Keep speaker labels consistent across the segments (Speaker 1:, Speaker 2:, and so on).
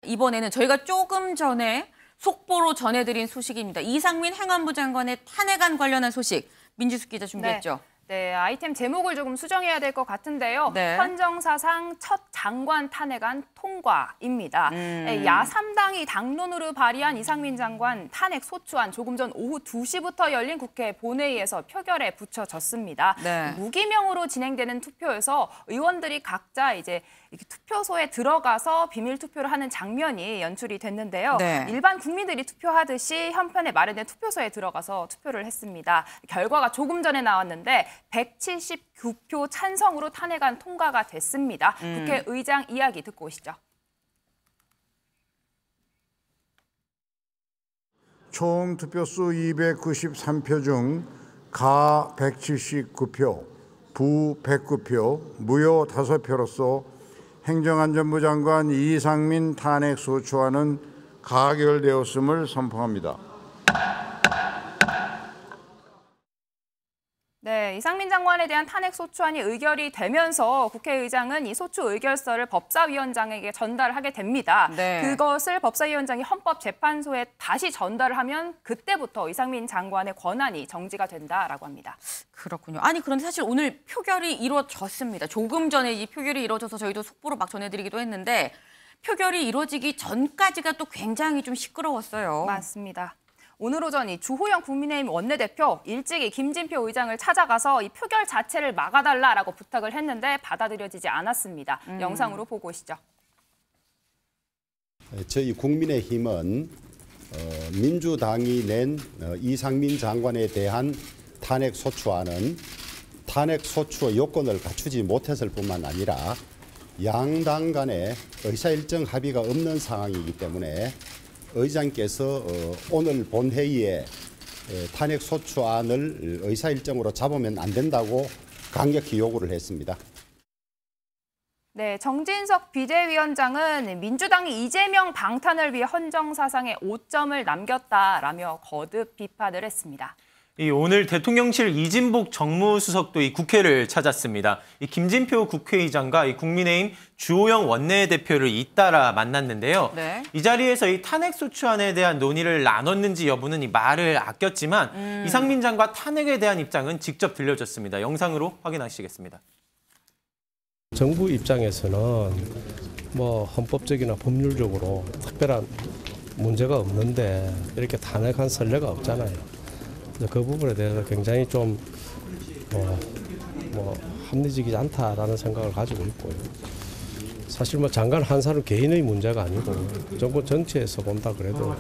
Speaker 1: 이번에는 저희가 조금 전에 속보로 전해드린 소식입니다. 이상민 행안부 장관의 탄핵안 관련한 소식 민주숙 기자 준비했죠.
Speaker 2: 네, 아이템 제목을 조금 수정해야 될 것 같은데요.
Speaker 1: 네.
Speaker 2: 헌정사상 첫 장관 탄핵안 통과입니다. 야3당이 당론으로 발의한 이상민 장관 탄핵 소추안 조금 전 오후 2시부터 열린 국회 본회의에서 표결에 붙여졌습니다.
Speaker 1: 네.
Speaker 2: 무기명으로 진행되는 투표에서 의원들이 각자 이제 이렇게 투표소에 들어가서 비밀 투표를 하는 장면이 연출이 됐는데요.
Speaker 1: 네.
Speaker 2: 일반 국민들이 투표하듯이 현판에 마련된 투표소에 들어가서 투표를 했습니다. 결과가 조금 전에 나왔는데 179표 찬성으로 탄핵안 통과가 됐습니다. 국회의장 이야기 듣고 오시죠.
Speaker 3: 총 투표수 293표 중 가 179표, 부 109표, 무효 5표로서 행정안전부 장관 이상민 탄핵 소추안은 가결되었음을 선포합니다.
Speaker 2: 네, 이상민 장관에 대한 탄핵 소추안이 의결이 되면서 국회의장은 이 소추 의결서를 법사위원장에게 전달하게 됩니다.
Speaker 1: 네.
Speaker 2: 그것을 법사위원장이 헌법재판소에 다시 전달을 하면 그때부터 이상민 장관의 권한이 정지가 된다라고 합니다.
Speaker 1: 그렇군요. 아니 그런데 사실 오늘 표결이 이루어졌습니다. 조금 전에 이 표결이 이루어져서 저희도 속보로 막 전해드리기도 했는데 표결이 이루어지기 전까지가 또 굉장히 좀 시끄러웠어요.
Speaker 2: 맞습니다. 오늘 오전 이 주호영 국민의힘 원내대표 일찍이 김진표 의장을 찾아가서 이 표결 자체를 막아달라라고 부탁을 했는데 받아들여지지 않았습니다. 영상으로 보고 오시죠.
Speaker 4: 저희 국민의힘은 민주당이 낸 이상민 장관에 대한 탄핵 소추안은 탄핵 소추의 요건을 갖추지 못했을 뿐만 아니라 양당 간에 의사일정 합의가 없는 상황이기 때문에 의장께서 오늘 본회의에 탄핵 소추안을 의사일정으로 잡으면 안 된다고 강력히 요구를 했습니다.
Speaker 2: 네, 정진석 비대위원장은 민주당이 이재명 방탄을 위해 헌정사상에 오점을 남겼다라며 거듭 비판을 했습니다.
Speaker 5: 오늘 대통령실 이진복 정무수석도 이 국회를 찾았습니다. 이 김진표 국회의장과 이 국민의힘 주호영 원내대표를 잇따라 만났는데요.
Speaker 1: 네.
Speaker 5: 이 자리에서 이 탄핵소추안에 대한 논의를 나눴는지 여부는 이 말을 아꼈지만 이상민 장관 탄핵에 대한 입장은 직접 들려줬습니다. 영상으로 확인하시겠습니다.
Speaker 6: 정부 입장에서는 뭐 헌법적이나 법률적으로 특별한 문제가 없는데 이렇게 탄핵한 선례가 없잖아요. 그 부분에 대해서 굉장히 좀 합리적이지 않다라는 생각을 가지고 있고요. 사실 뭐 장관 한 사람 개인의 문제가 아니고 정부 전체에서 본다 그래도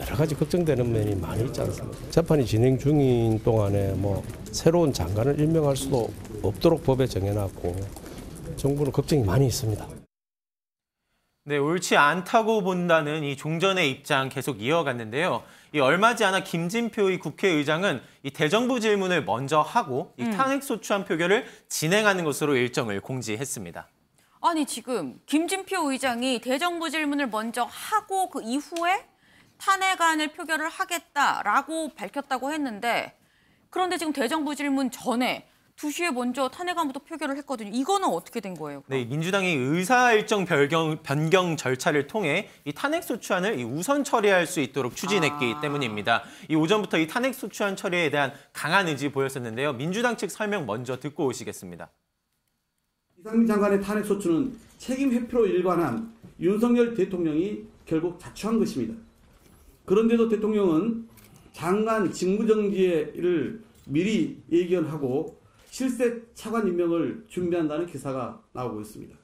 Speaker 6: 여러 가지 걱정되는 면이 많이 있지 않습니까? 재판이 진행 중인 동안에 뭐 새로운 장관을 임명할 수도 없도록 법에 정해놨고 정부는 걱정이 많이 있습니다.
Speaker 5: 네, 옳지 않다고 본다는 이 종전의 입장 계속 이어갔는데요. 이 얼마지 않아 김진표 국회의장은 이 대정부 질문을 먼저 하고 이 탄핵소추안 표결을 진행하는 것으로 일정을 공지했습니다.
Speaker 1: 아니 지금 김진표 의장이 대정부 질문을 먼저 하고 그 이후에 탄핵안을 표결을 하겠다라고 밝혔다고 했는데 그런데 지금 대정부 질문 전에 2시에 먼저 탄핵안부터 표결을 했거든요. 이거는 어떻게 된 거예요? 그럼?
Speaker 5: 네, 민주당이 의사일정 변경 절차를 통해 이 탄핵소추안을 우선 처리할 수 있도록 추진했기 때문입니다. 이 오전부터 이 탄핵소추안 처리에 대한 강한 의지 보였었는데요. 민주당 측 설명 먼저 듣고 오시겠습니다.
Speaker 7: 이상민 장관의 탄핵소추는 책임 회피로 일관한 윤석열 대통령이 결국 자초한 것입니다. 그런데도 대통령은 장관 직무정지를 미리 예견하고 실세 차관 임명을 준비한다는 기사가 나오고 있습니다.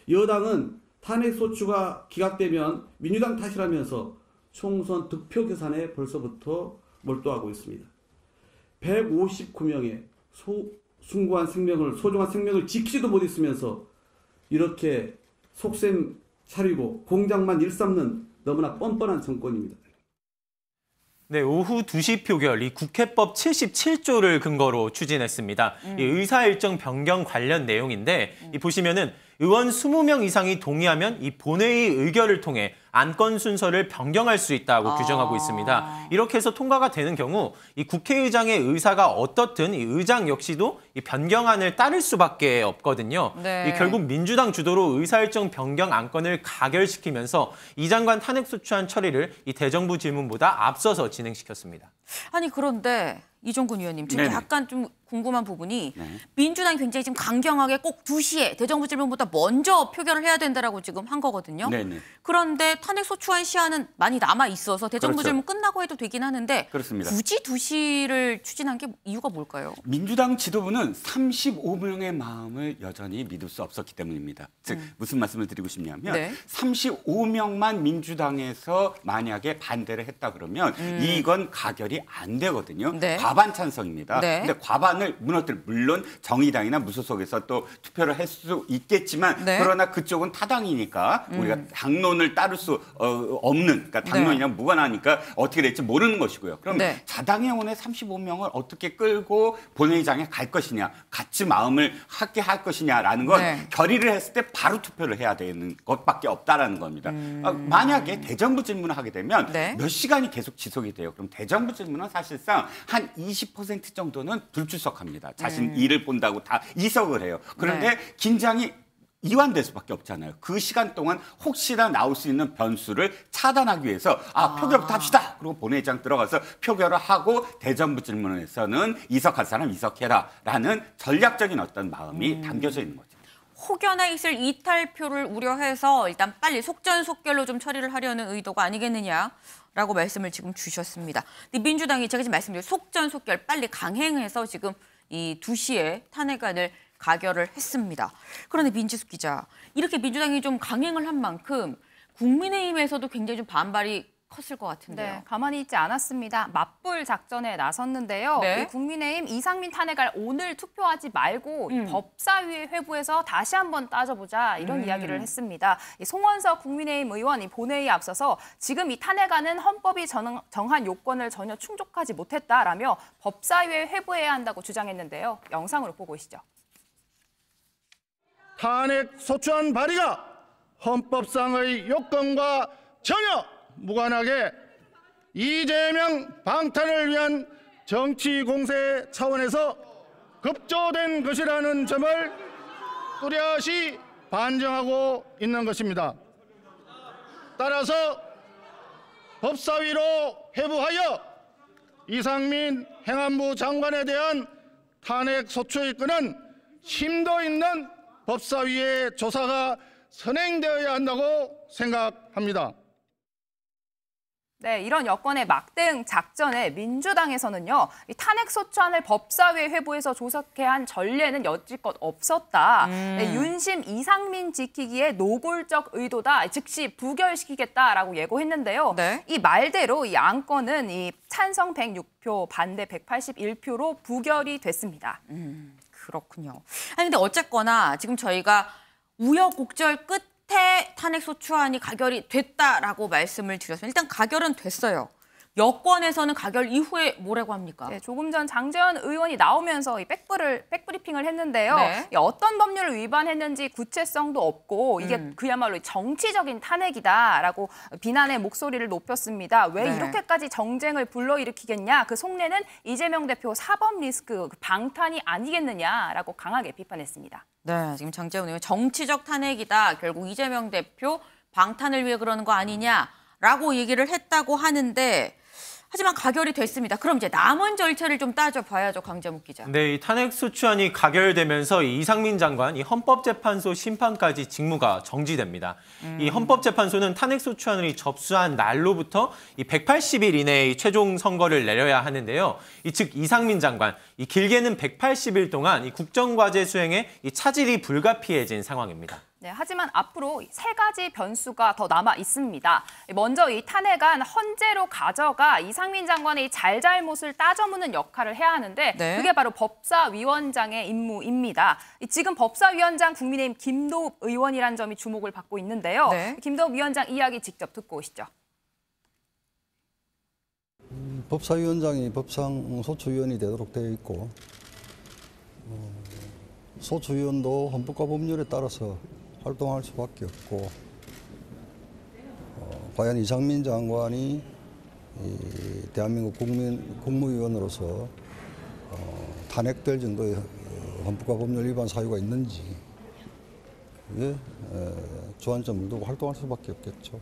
Speaker 7: 여당은 탄핵소추가 기각되면 민주당 탓이라면서 총선 득표 계산에 벌써부터 몰두하고 있습니다. 159명의 소중한 생명을 지키지도 못했으면서 이렇게 속셈 차리고 공장만 일삼는 너무나 뻔뻔한 정권입니다.
Speaker 5: 네, 오후 2시 표결, 이 국회법 77조를 근거로 추진했습니다. 이 의사일정 변경 관련 내용인데, 이 보시면은 의원 20명 이상이 동의하면 이 본회의 의결을 통해 안건 순서를 변경할 수 있다고 규정하고 있습니다. 이렇게 해서 통과가 되는 경우 이 국회의장의 의사가 어떻든 이 의장 역시도 이 변경안을 따를 수밖에 없거든요.
Speaker 1: 네.
Speaker 5: 이 결국 민주당 주도로 의사일정 변경 안건을 가결시키면서 이 장관 탄핵소추안 처리를 이 대정부 질문보다 앞서서 진행시켰습니다.
Speaker 1: 아니 그런데 이종근 의원님 지금
Speaker 8: 네네.
Speaker 1: 약간 좀 궁금한 부분이
Speaker 8: 네.
Speaker 1: 민주당이 굉장히 지금 강경하게 꼭 2시에 대정부 질문보다 먼저 표결을 해야 된다라고 지금 한 거거든요.
Speaker 8: 네네.
Speaker 1: 그런데 탄핵소추안 시한은 많이 남아 있어서 대정부
Speaker 8: 그렇죠.
Speaker 1: 질문 끝나고 해도 되긴 하는데
Speaker 8: 그렇습니다.
Speaker 1: 굳이 2시를 추진한 게 이유가 뭘까요?
Speaker 8: 민주당 지도부는 35명의 마음을 여전히 믿을 수 없었기 때문입니다. 즉 무슨 말씀을 드리고 싶냐면
Speaker 1: 네.
Speaker 8: 35명만 민주당에서 만약에 반대를 했다 그러면 이건 가결이 안 되거든요.
Speaker 1: 네.
Speaker 8: 과반 찬성입니다.
Speaker 1: 네.
Speaker 8: 근데 과반을 물론 정의당이나 무소속에서 또 투표를 할 수 있겠지만
Speaker 1: 네.
Speaker 8: 그러나 그쪽은 타당이니까 우리가 당론을 따를 수 없는 그러니까 당론이랑 무관하니까 어떻게 될지 모르는 것이고요. 그럼
Speaker 1: 네.
Speaker 8: 자당의원의 35명을 어떻게 끌고 본회의장에 갈 것이냐, 같이 마음을 함께 할 것이냐라는 건
Speaker 1: 네.
Speaker 8: 결의를 했을 때 바로 투표를 해야 되는 것밖에 없다라는 겁니다. 만약에 대정부 질문을 하게 되면
Speaker 1: 네.
Speaker 8: 몇 시간이 계속 지속이 돼요. 그럼 대정부 질문은 사실상 한 20% 정도는 불출석합니다. 자신 일을 본다고 다 이석을 해요. 그런데
Speaker 1: 네.
Speaker 8: 긴장이 이완될 수밖에 없잖아요. 그 시간 동안 혹시나 나올 수 있는 변수를 차단하기 위해서 표결부터 합시다. 그리고 본회의장 들어가서 표결을 하고 대정부 질문에서는 이석할 사람 이석해라라는 전략적인 어떤 마음이 담겨져 있는 거죠.
Speaker 1: 혹여나 있을 이탈표를 우려해서 일단 빨리 속전속결로 좀 처리를 하려는 의도가 아니겠느냐라고 말씀을 지금 주셨습니다. 근데 민주당이 제가 지금 말씀드린 속전속결 빨리 강행해서 지금 이 2시에 탄핵안을 가결을 했습니다. 그런데 민지숙 기자, 이렇게 민주당이 좀 강행을 한 만큼 국민의힘에서도 굉장히 좀 반발이 컸을 것 같은데요.
Speaker 2: 네, 가만히 있지 않았습니다. 맞불 작전에 나섰는데요.
Speaker 1: 네.
Speaker 2: 이 국민의힘 이상민 탄핵을 오늘 투표하지 말고 이 법사위에 회부해서 다시 한번 따져보자 이런 이야기를 했습니다. 이 송원석 국민의힘 의원 이 본회의에 앞서서 지금 이 탄핵안은 헌법이 정한 요건을 전혀 충족하지 못했다라며 법사위에 회부해야 한다고 주장했는데요. 영상으로 보고 오시죠.
Speaker 9: 탄핵 소추안 발의가 헌법상의 요건과 전혀 무관하게 이재명 방탄을 위한 정치 공세 차원에서 급조된 것이라는 점을 뚜렷이 반증하고 있는 것입니다. 따라서 법사위로 회부하여 이상민 행안부 장관에 대한 탄핵 소추의 건은 심도 있는 법사위의 조사가 선행되어야 한다고 생각합니다.
Speaker 2: 네, 이런 여건의 막대응 작전에 민주당에서는요, 이 탄핵소추안을 법사위에 회부해서 조사해야 한 전례는 여지껏 없었다. 네, 윤심 이상민 지키기에 노골적 의도다. 즉시 부결시키겠다라고 예고했는데요.
Speaker 1: 네.
Speaker 2: 이 말대로 이 안건은 이 찬성 106표, 반대 181표로 부결이 됐습니다.
Speaker 1: 그렇군요. 아니 근데 어쨌거나 지금 저희가 우여곡절 끝에 탄핵소추안이 가결이 됐다라고 말씀을 드렸습니다. 일단 가결은 됐어요. 여권에서는 가결 이후에 뭐라고 합니까?
Speaker 2: 네, 조금 전 장제원 의원이 나오면서 이 백브리핑을 했는데요.
Speaker 1: 네.
Speaker 2: 이 어떤 법률을 위반했는지 구체성도 없고 이게 그야말로 정치적인 탄핵이다라고 비난의 목소리를 높였습니다. 왜
Speaker 1: 네.
Speaker 2: 이렇게까지 정쟁을 불러일으키겠냐? 그 속내는 이재명 대표 사법 리스크 방탄이 아니겠느냐라고 강하게 비판했습니다.
Speaker 1: 네, 지금 장제원 의원 정치적 탄핵이다. 결국 이재명 대표 방탄을 위해 그러는 거 아니냐라고 얘기를 했다고 하는데 하지만 가결이 됐습니다. 그럼 이제 남은 절차를 좀 따져봐야죠, 강재묵 기자.
Speaker 5: 네, 이 탄핵소추안이 가결되면서 이 이상민 장관, 이 헌법재판소 심판까지 직무가 정지됩니다. 이 헌법재판소는 탄핵소추안을 접수한 날로부터 이 180일 이내에 최종 선고를 내려야 하는데요. 즉 이상민 장관, 이 길게는 180일 동안 이 국정과제 수행에 이 차질이 불가피해진 상황입니다.
Speaker 2: 네, 하지만 앞으로 세 가지 변수가 더 남아 있습니다. 먼저 이 탄핵안 헌재로 가져가 이상민 장관의 잘잘못을 따져묻는 역할을 해야 하는데
Speaker 1: 네.
Speaker 2: 그게 바로 법사위원장의 임무입니다. 지금 법사위원장 국민의힘 김도읍 의원이라는 점이 주목을 받고 있는데요.
Speaker 1: 네.
Speaker 2: 김도읍 위원장 이야기 직접 듣고 오시죠.
Speaker 10: 법사위원장이 법상 소추위원이 되도록 되어 있고 소추위원도 헌법과 법률에 따라서 활동할 수밖에 없고 과연 이상민 장관이 이 대한민국 국무위원으로서 탄핵될 정도의 헌법과 법률 위반 사유가 있는지 이게 주안점을 두고 활동할 수밖에 없겠죠.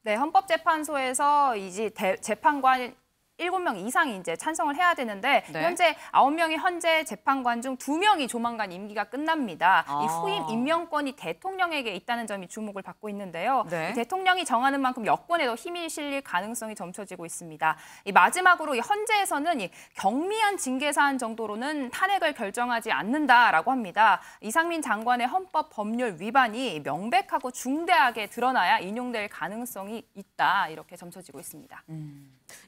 Speaker 2: 네, 헌법재판소에서 이제 재판관 7명 이상이 이제 찬성을 해야 되는데
Speaker 1: 네.
Speaker 2: 현재 9명이 현재 재판관 중 2명이 조만간 임기가 끝납니다. 이 후임 임명권이 대통령에게 있다는 점이 주목을 받고 있는데요.
Speaker 1: 네.
Speaker 2: 이 대통령이 정하는 만큼 여권에도 힘이 실릴 가능성이 점쳐지고 있습니다. 이 마지막으로 이 헌재에서는 이 경미한 징계 사안 정도로는 탄핵을 결정하지 않는다라고 합니다. 이상민 장관의 헌법 법률 위반이 명백하고 중대하게 드러나야 인용될 가능성이 있다 이렇게 점쳐지고 있습니다.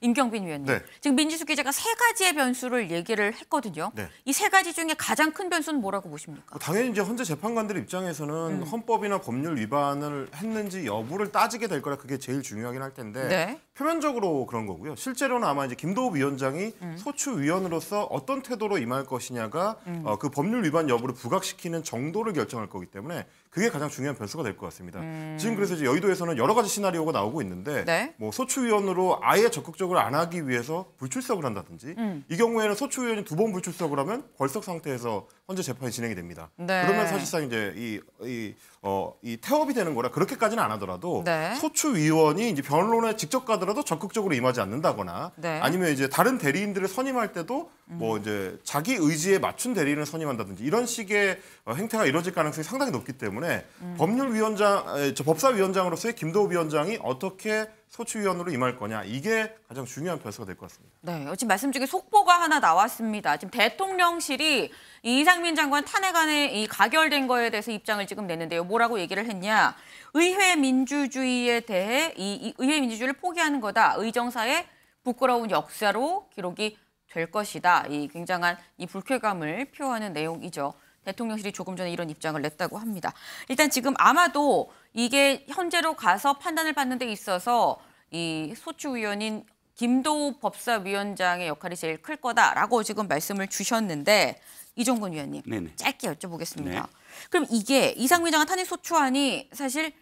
Speaker 1: 임경빈 위원님,
Speaker 11: 네.
Speaker 1: 지금 민지수 기자가 3가지의 변수를 얘기를 했거든요.
Speaker 11: 네.
Speaker 1: 이 3가지 중에 가장 큰 변수는 뭐라고 보십니까?
Speaker 11: 당연히 이제 헌재 재판관들 입장에서는 헌법이나 법률 위반을 했는지 여부를 따지게 될 거라 그게 제일 중요하긴 할 텐데
Speaker 1: 네.
Speaker 11: 표면적으로 그런 거고요. 실제로는 아마 이제 김도우 위원장이 소추위원으로서 어떤 태도로 임할 것이냐가 그 법률 위반 여부를 부각시키는 정도를 결정할 거기 때문에 그게 가장 중요한 변수가 될 것 같습니다. 지금 그래서 이제 여의도에서는 여러 가지 시나리오가 나오고 있는데
Speaker 1: 네.
Speaker 11: 뭐 소추위원으로 아예 적극적으로 안 하기 위해서 불출석을 한다든지 이 경우에는 소추위원이 2번 불출석을 하면 벌석 상태에서 헌재 재판이 진행이 됩니다.
Speaker 1: 네.
Speaker 11: 그러면 사실상 이제 이 태업이 되는 거라 그렇게까지는 안 하더라도
Speaker 1: 네.
Speaker 11: 소추위원이 이제 변론에 직접 가더라도 적극적으로 임하지 않는다거나
Speaker 1: 네.
Speaker 11: 아니면 이제 다른 대리인들을 선임할 때도 뭐 이제 자기 의지에 맞춘 대리인을 선임한다든지 이런 식의 행태가 이루어질 가능성이 상당히 높기 때문에 법사위원장으로서의 김도우 위원장이 어떻게 소추위원으로 임할 거냐 이게 가장 중요한 변수가 될 것 같습니다.
Speaker 1: 네, 지금 말씀 중에 속보가 하나 나왔습니다. 지금 대통령실이 이상민 장관 탄핵안에 이 가결된 거에 대해서 입장을 지금 냈는데요. 뭐라고 얘기를 했냐? 의회 민주주의에 대해 이 의회 민주주의를 포기하는 거다. 의정사의 부끄러운 역사로 기록이 될 것이다. 이 굉장한 이 불쾌감을 표하는 내용이죠. 대통령실이 조금 전에 이런 입장을 냈다고 합니다. 일단 지금 아마도 이게 현재로 가서 판단을 받는 데 있어서 이 소추위원인 김도우 법사위원장의 역할이 제일 클 거다라고 지금 말씀을 주셨는데 이종근 위원님
Speaker 8: 네네.
Speaker 1: 짧게 여쭤보겠습니다.
Speaker 8: 네.
Speaker 1: 그럼 이게 이상민 장관 탄핵 소추안이 사실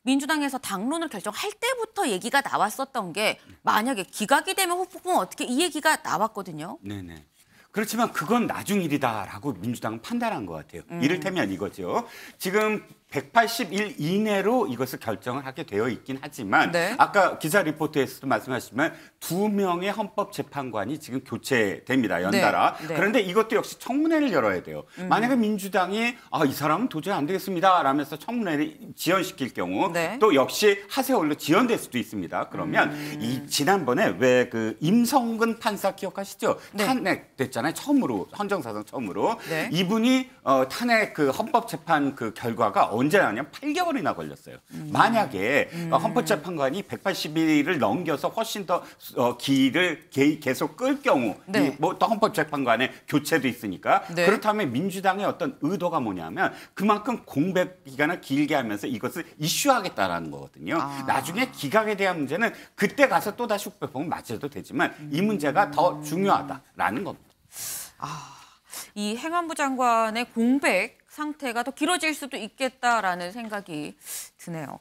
Speaker 1: 민주당에서 당론을 결정할 때부터 얘기가 나왔었던 게 만약에 기각이 되면 후폭풍 어떻게 이 얘기가 나왔거든요.
Speaker 8: 네네. 그렇지만 그건 나중 일이다라고 민주당은 판단한 것 같아요. 이를테면 이거죠. 지금 180일 이내로 이것을 결정을 하게 되어 있긴 하지만
Speaker 1: 네.
Speaker 8: 아까 기자 리포트에서도 말씀하셨지만 2명의 헌법재판관이 지금 교체됩니다. 연달아.
Speaker 1: 네. 네.
Speaker 8: 그런데 이것도 역시 청문회를 열어야 돼요. 만약에 민주당이 이 사람은 도저히 안 되겠습니다 라면서 청문회를 지연시킬 경우
Speaker 1: 네.
Speaker 8: 또 역시 하세월로 지연될 수도 있습니다. 그러면 이 지난번에 왜 그 임성근 판사 기억하시죠?
Speaker 1: 네.
Speaker 8: 탄핵됐잖아요. 처음으로 헌정사상 처음으로
Speaker 1: 네.
Speaker 8: 이분이 탄핵 그 헌법재판 그 결과가 언제 나냐면 8개월이나 걸렸어요. 만약에 헌법재판관이 180일을 넘겨서 훨씬 더 기일을 계속 끌 경우
Speaker 1: 네.
Speaker 8: 뭐 또 헌법재판관의 교체도 있으니까
Speaker 1: 네.
Speaker 8: 그렇다면 민주당의 어떤 의도가 뭐냐면 그만큼 공백 기간을 길게 하면서 이것을 이슈하겠다라는 거거든요. 나중에 기각에 대한 문제는 그때 가서 또 다시 후폭풍을 맞아도 되지만 이 문제가 더 중요하다라는 겁니다.
Speaker 1: 이 행안부 장관의 공백 상태가 더 길어질 수도 있겠다라는 생각이 드네요.